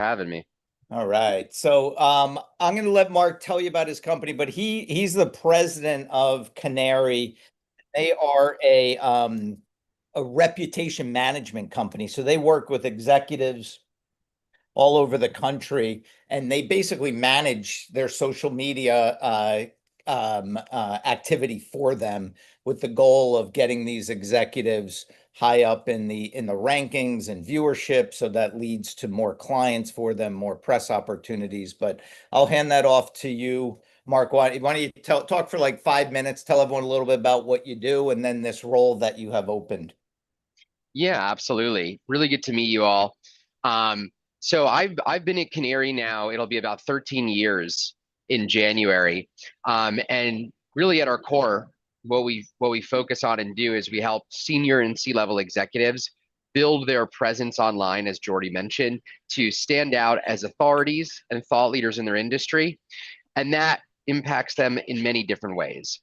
Having me. All right. So I'm going to let Mark tell you about his company, but he's the president of Qnarry. They are a reputation management company. So they work with executives all over the country, and they basically manage their social media activity for them with the goal of getting these executives high up in the rankings and viewership. So that leads to more clients for them, more press opportunities. But I'll hand that off to you, Mark. Why don't you talk for like 5 minutes, tell everyone a little bit about what you do, and then this role that you have opened. Yeah, absolutely. Really good to meet you all. Um, so I've been at Qnarry now. It'll be about 13 years in January. And really at our core, what we focus on and do is we help senior and C-level executives build their presence online, as Jordy mentioned, to stand out as authorities and thought leaders in their industry. And that impacts them in many different ways.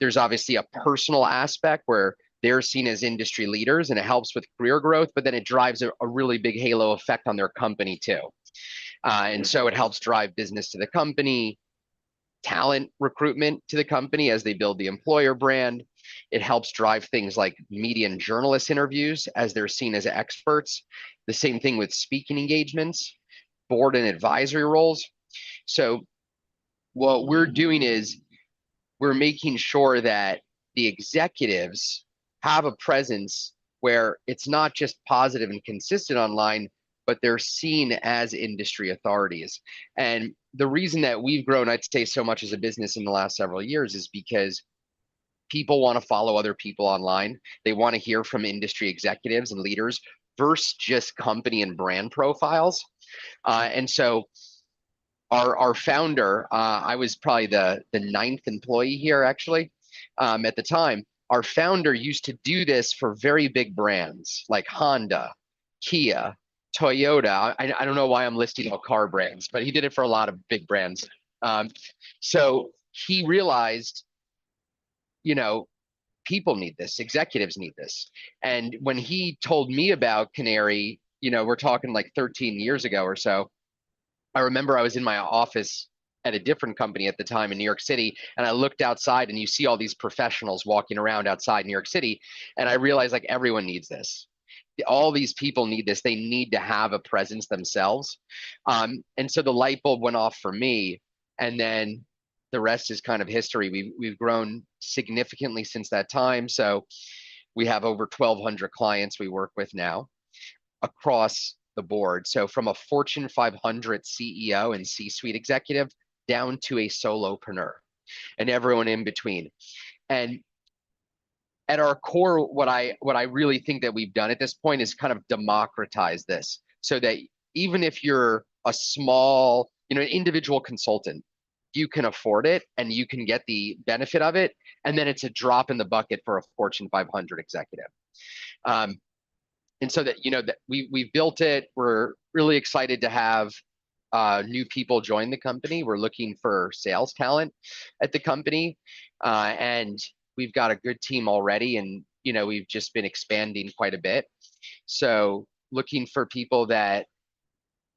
There's obviously a personal aspect where they're seen as industry leaders and it helps with career growth, but then it drives a really big halo effect on their company too. And so it helps drive business to the company, talent recruitment to the company as they build the employer brand. It helps drive things like media and journalist interviews as they're seen as experts. The same thing with speaking engagements, board and advisory roles. So what we're doing is we're making sure that the executives have a presence where it's not just positive and consistent online, but they're seen as industry authorities. And the reason that we've grown, I'd say, so much as a business in the last several years is because people want to follow other people online. They want to hear from industry executives and leaders versus just company and brand profiles. And so our founder, I was probably the ninth employee here actually at the time. Our founder used to do this for very big brands like Honda, Kia, Toyota. I don't know why I'm listing all car brands, but he did it for a lot of big brands. Um, so he realized, you know, people need this, executives need this. And when he told me about Qnarry, we're talking like 13 years ago or so, I remember I was in my office at a different company at the time in New York City, and I looked outside and you see all these professionals walking around outside New York City, and I realized like everyone needs this. All these people need this. They need to have a presence themselves. And so the light bulb went off for me, and then the rest is kind of history. We've grown significantly since that time. So we have over 1,200 clients we work with now across the board. So from a Fortune 500 CEO and C-suite executive down to a solopreneur and everyone in between. And at our core, what I really think that we've done at this point is kind of democratize this so that even if you're a small, an individual consultant, you can afford it and you can get the benefit of it. And then it's a drop in the bucket for a Fortune 500 executive. Um, and so that that we've built it. We're really excited to have new people join the company. We're looking for sales talent at the company, and we've got a good team already. And we've just been expanding quite a bit. So looking for people that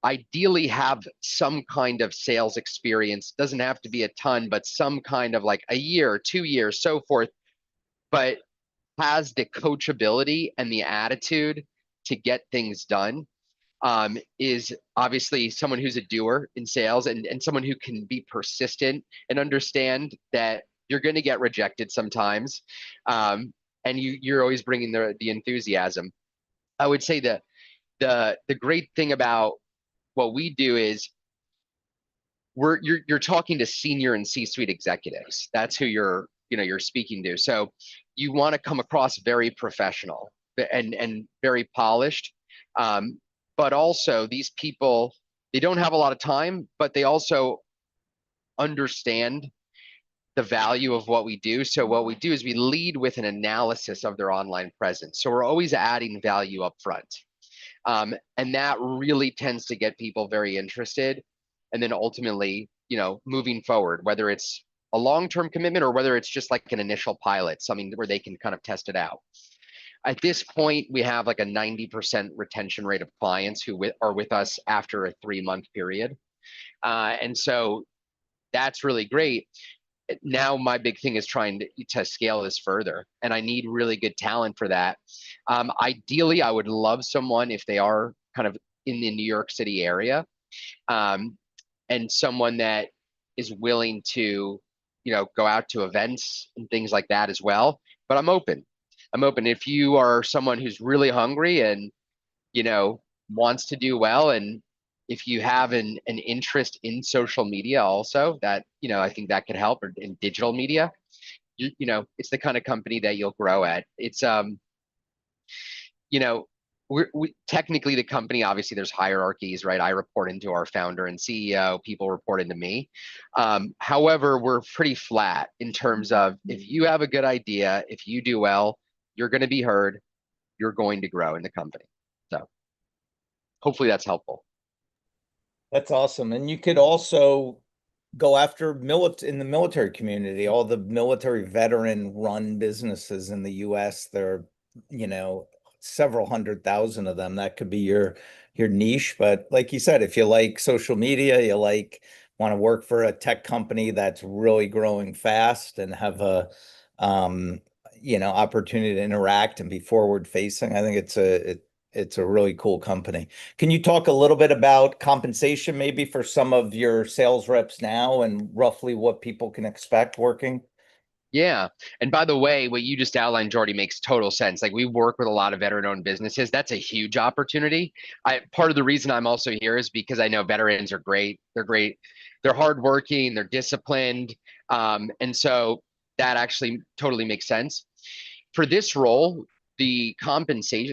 ideally have some kind of sales experience. Doesn't have to be a ton, but some kind of like a year, 2 years, so forth. But has the coachability and the attitude to get things done, is obviously someone who's a doer in sales and someone who can be persistent and understand that you're going to get rejected sometimes. And you're always bringing the enthusiasm. I would say that the great thing about what we do is you're talking to senior and C-suite executives. That's who you're speaking to. So you want to come across very professional and very polished. But also these people, they don't have a lot of time, but they also understand the value of what we do. So what we do is we lead with an analysis of their online presence. So we're always adding value up front. And that really tends to get people very interested. And then ultimately, moving forward, whether it's a long-term commitment or whether it's just like an initial pilot, something where they can kind of test it out. At this point, we have like a 90% retention rate of clients who are with us after a 3 month period. And so that's really great. Now my big thing is trying to scale this further, and I need really good talent for that. Ideally, I would love someone if they are kind of in the New York City area, um, and someone that is willing to, go out to events and things like that as well. But I'm open. I'm open. If you are someone who's really hungry and you know, wants to do well. And if you have an interest in social media also, that, I think that could help, or in digital media, it's the kind of company that you'll grow at. It's, you know, we technically the company, obviously there's hierarchies, right? I report into our founder and CEO, people report into me. However, we're pretty flat in terms of if you have a good idea, if you do well, you're going to be heard, you're going to grow in the company. So hopefully that's helpful. That's awesome. And you could also go after in the military community, all the military veteran run businesses in the US. There are, you know, several 100,000 of them. That could be your niche. But like you said, if you like social media, you want to work for a tech company that's really growing fast and have a opportunity to interact and be forward facing, I think it's a really cool company. Can you talk a little bit about compensation maybe for some of your sales reps now and roughly what people can expect working? Yeah. And by the way, what you just outlined, Jordy, makes total sense. Like we work with a lot of veteran-owned businesses. That's a huge opportunity. Part of the reason I'm also here is because I know veterans are great. They're great. They're hardworking. They're disciplined. And so that actually totally makes sense. For this role, the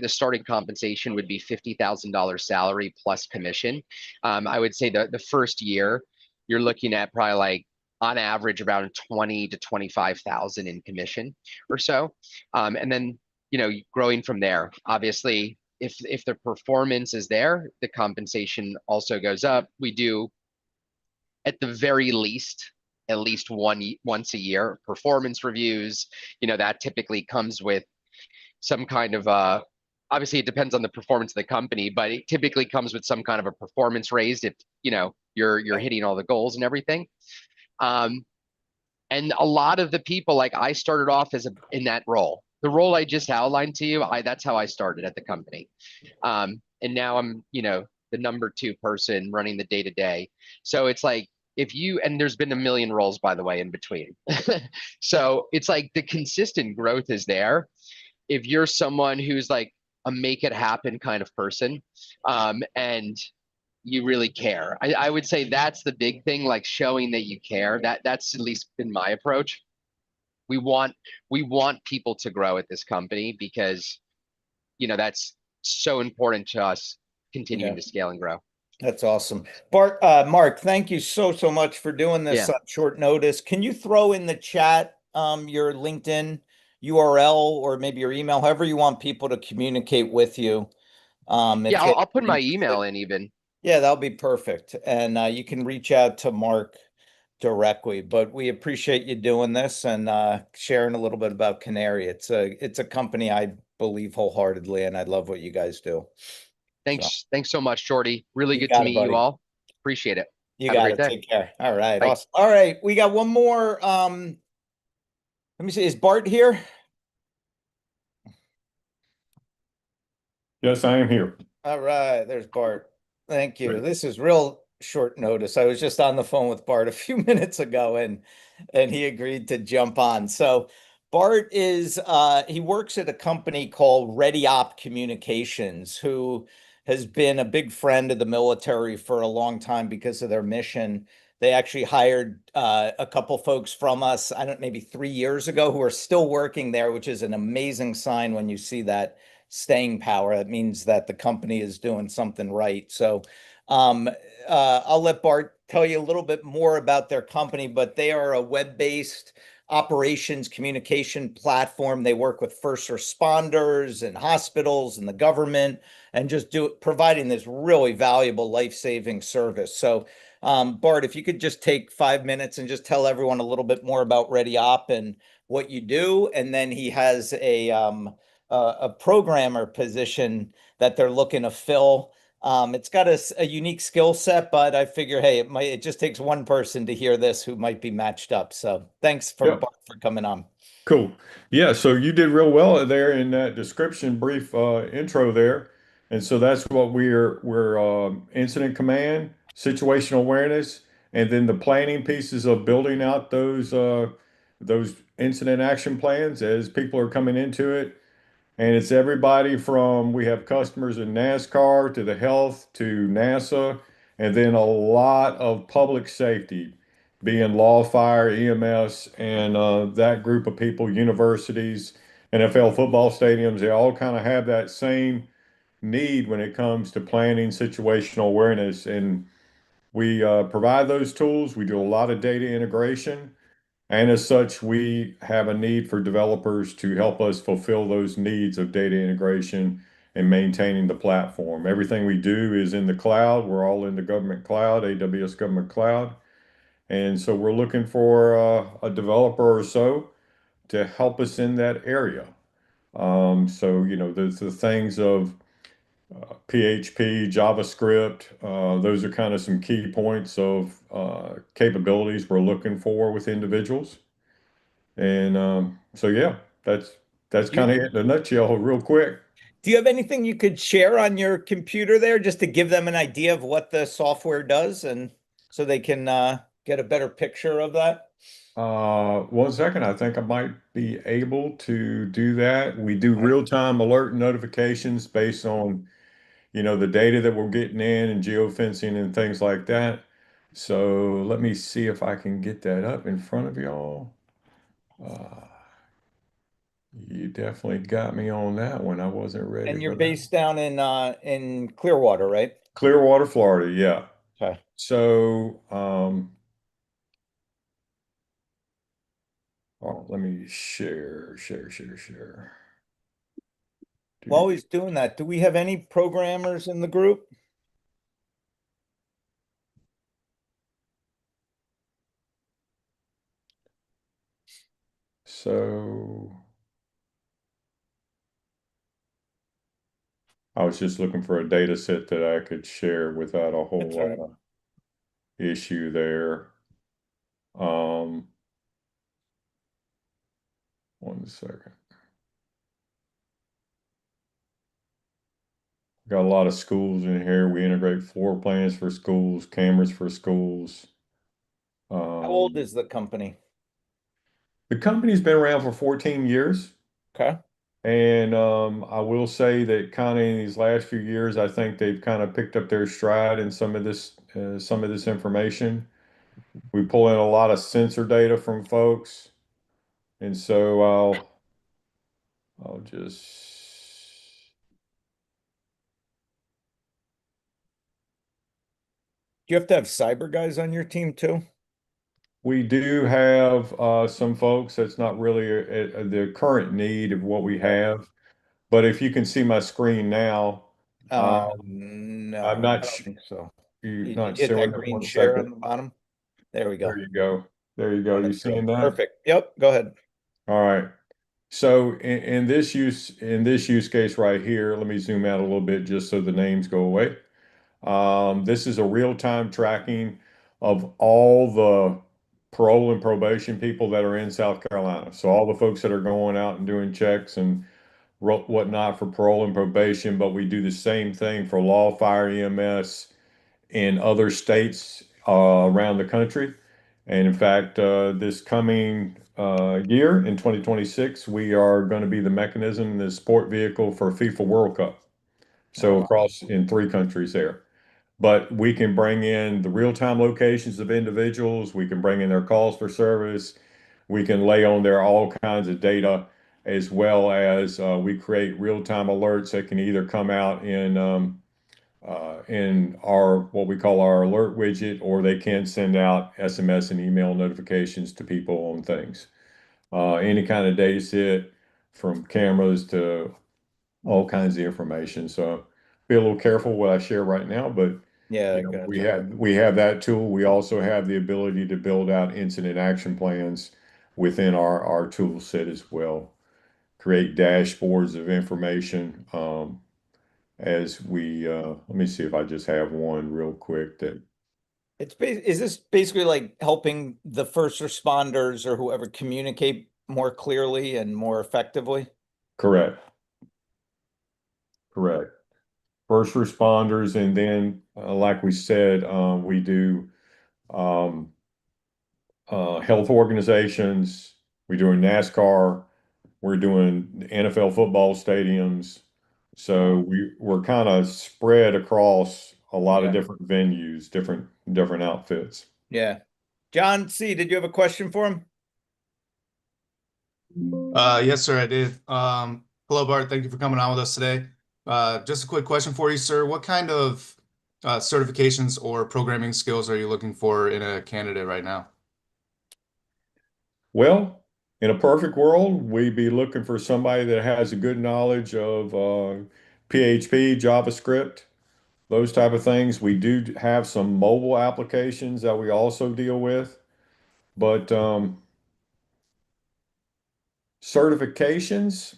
starting compensation would be $50,000 salary plus commission. I would say the first year, you're looking at probably like on average around 20 to 25,000 in commission or so. And then, growing from there. Obviously, if the performance is there, the compensation also goes up. We do at the very least at least once a year performance reviews. That typically comes with some kind of obviously it depends on the performance of the company, but it typically comes with some kind of a performance raised if you're hitting all the goals and everything. um, and a lot of the people, like I started off in that role, the role I just outlined to you. That's how I started at the company. And now I'm the number two person running the day to day. So it's like, if you, and there's been a million roles by the way in between. So it's like the consistent growth is there if you're someone who's like a make it happen kind of person, and you really care. I would say that's the big thing, like showing that you care. That's at least been my approach. We want we want people to grow at this company because that's so important to us Yeah, continuing to scale and grow. that's awesome. Bart, Mark, thank you so much for doing this Yeah. on short notice. Can you throw in the chat your LinkedIn URL or maybe your email, however you want people to communicate with you if Yeah, they're I'll put my email interested? in even. Yeah, that'll be perfect. And you can reach out to Mark directly. But we appreciate you doing this and sharing a little bit about Qnarry. It's a company I believe wholeheartedly, and I love what you guys do. So Thanks so much, Jordy. Really you good to got it, meet you buddy. all. Appreciate it. You Have a got great it. day. Take care. All right. Bye. Awesome. All right. We got one more. Let me see. Is Bart here? Yes, I am here. All right. There's Bart. Thank you. Great. This is real short notice. I was just on the phone with Bart a few minutes ago and he agreed to jump on. So Bart is he works at a company called Ready Op Communications, who has been a big friend of the military for a long time because of their mission. They actually hired a couple folks from us, I don't maybe 3 years ago, who are still working there, which is an amazing sign when you see that staying power. That means that the company is doing something right. So um, I'll let Bart tell you a little bit more about their company, but they are a web-based operations communication platform. They work with first responders and hospitals and the government and just providing this really valuable life-saving service. So Bart, if you could just take 5 minutes and just tell everyone a little bit more about Ready Op and what you do, and then he has a programmer position that they're looking to fill. It's got a unique skill set, but I figure, hey, it just takes one person to hear this who might be matched up. So thanks for Yep. Bart for coming on. Cool. Yeah, so you did real well there in that description, brief intro there. And so that's what we're incident command, situational awareness, and then the planning pieces of building out those incident action plans as people are coming into it. And it's everybody from we have customers in NASCAR to the health to NASA, and then a lot of public safety, being law, fire, EMS, and that group of people, universities, NFL football stadiums, they all kind of have that same need when it comes to planning situational awareness. And we provide those tools. We do a lot of data integration. And as such, we have a need for developers to help us fulfill those needs of data integration and maintaining the platform. Everything we do is in the cloud. We're all in the government cloud, AWS government cloud. And so we're looking for a developer or so to help us in that area. There's the things of PHP, JavaScript, those are kind of some key points of capabilities we're looking for with individuals. And so yeah, that's You, kind of it in a nutshell, real quick. do you have anything you could share on your computer there just to give them an idea of what the software does and so they can get a better picture of that? 1 second, I think I might be able to do that. We do Right. real-time alert notifications based on, the data that we're getting in and geofencing and things like that. So let me see if I can get that up in front of y'all. Uh, you definitely got me on that one. I wasn't ready And you're for that. based down in Clearwater, right? Clearwater, Florida, yeah. Okay. So, oh, let me share. While Do- he's doing that, do we have any programmers in the group? So I was just looking for a data set that I could share without a whole That's all right. lot of issue there. Um, 1 second. Got a lot of schools in here. We integrate floor plans for schools, cameras for schools. How old Um, is the company? the company's been around for 14 years. Okay. And I will say that kind of in these last few years, I think they've kind of picked up their stride in some of this information. We pull in a lot of sensor data from folks, and so I'll just Do you have to have cyber guys on your team too? we do have some folks that's not really the current need of what we Okay. have, but if you can see my screen now, uh, I'm No, not I don't think so. you You not hit showing that it green one share second. on the bottom. There we There go. you go. There you go. You There we go. seeing that? Perfect. Yep. Go ahead. All right. So in this use case right here, let me zoom out a little bit just so the names go away. This is a real-time tracking of all the parole and probation people that are in South Carolina. So all the folks that are going out and doing checks and whatnot for parole and probation, but we do the same thing for law, fire, EMS in other states around the country. And in fact, this coming year in 2026, we are going to be the mechanism, the support vehicle for FIFA World Cup. Oh, So wow. across in 3 countries there. But we can bring in the real-time locations of individuals. We can bring in their calls for service. We can lay on there all kinds of data, as well as we create real-time alerts that can either come out in our what we call our alert widget, or they can send out SMS and email notifications to people on things. Any kind of data set from cameras to all kinds of information. So be a little careful what I share right now, but Yeah, I got you. we have that tool. We also have the ability to build out incident action plans within our tool set as well. create dashboards of information. As we let me see if I just have one real quick that Is this basically like helping the first responders or whoever communicate more clearly and more effectively? correct, correct. First responders, and then like we said, we do um, health organizations. We're doing NASCAR. We're doing NFL football stadiums. So we're kind of spread across a lot of Yeah. different venues, different outfits. Yeah. John C., did you have a question for him? Yes, sir, I did. Hello, Bart. Thank you for coming on with us today. Just a quick question for you, sir. What kind of certifications or programming skills are you looking for in a candidate right now? Well, in a perfect world, we'd be looking for somebody that has a good knowledge of PHP, JavaScript, those type of things. We do have some mobile applications that we also deal with, but certifications,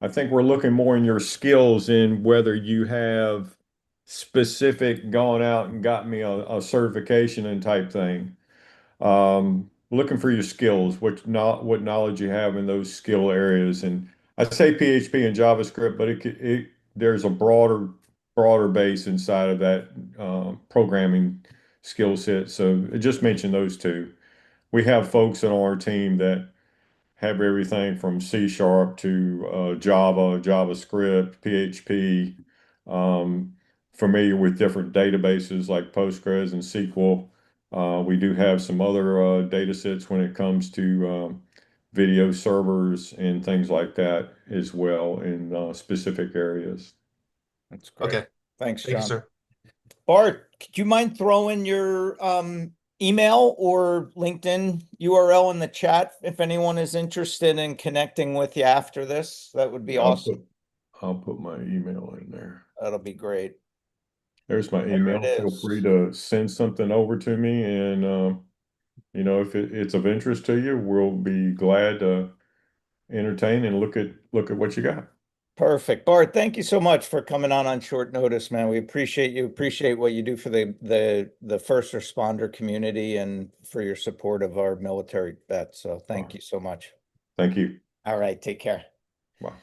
I think we're looking more in your skills in whether you have specific gone out and got me a certification and type thing. Looking for your skills, what knowledge you have in those skill areas, and I say PHP and JavaScript, but there's a broader base inside of that programming skill set. So I just mentioned those two. We have folks on our team that have everything from C# to Java, JavaScript, PHP, um, familiar with different databases like Postgres and SQL. We do have some other data sets when it comes to video servers and things like that as well in specific areas. That's great. Okay. Thanks, Thank you, John. sir. Bart, could you mind throwing your email or LinkedIn URL in the chat if anyone is interested in connecting with you after this? That would be awesome. I'll put my email in there. That'll be great. There's my There email. it Feel is. free to send something over to me, and if it's of interest to you, we'll be glad to entertain and look at what you got. Perfect. Bart, thank you so much for coming on short notice, man. We appreciate you, appreciate what you do for the first responder community and for your support of our military vets. So thank you so much. Thank you. All right, take care. Bye.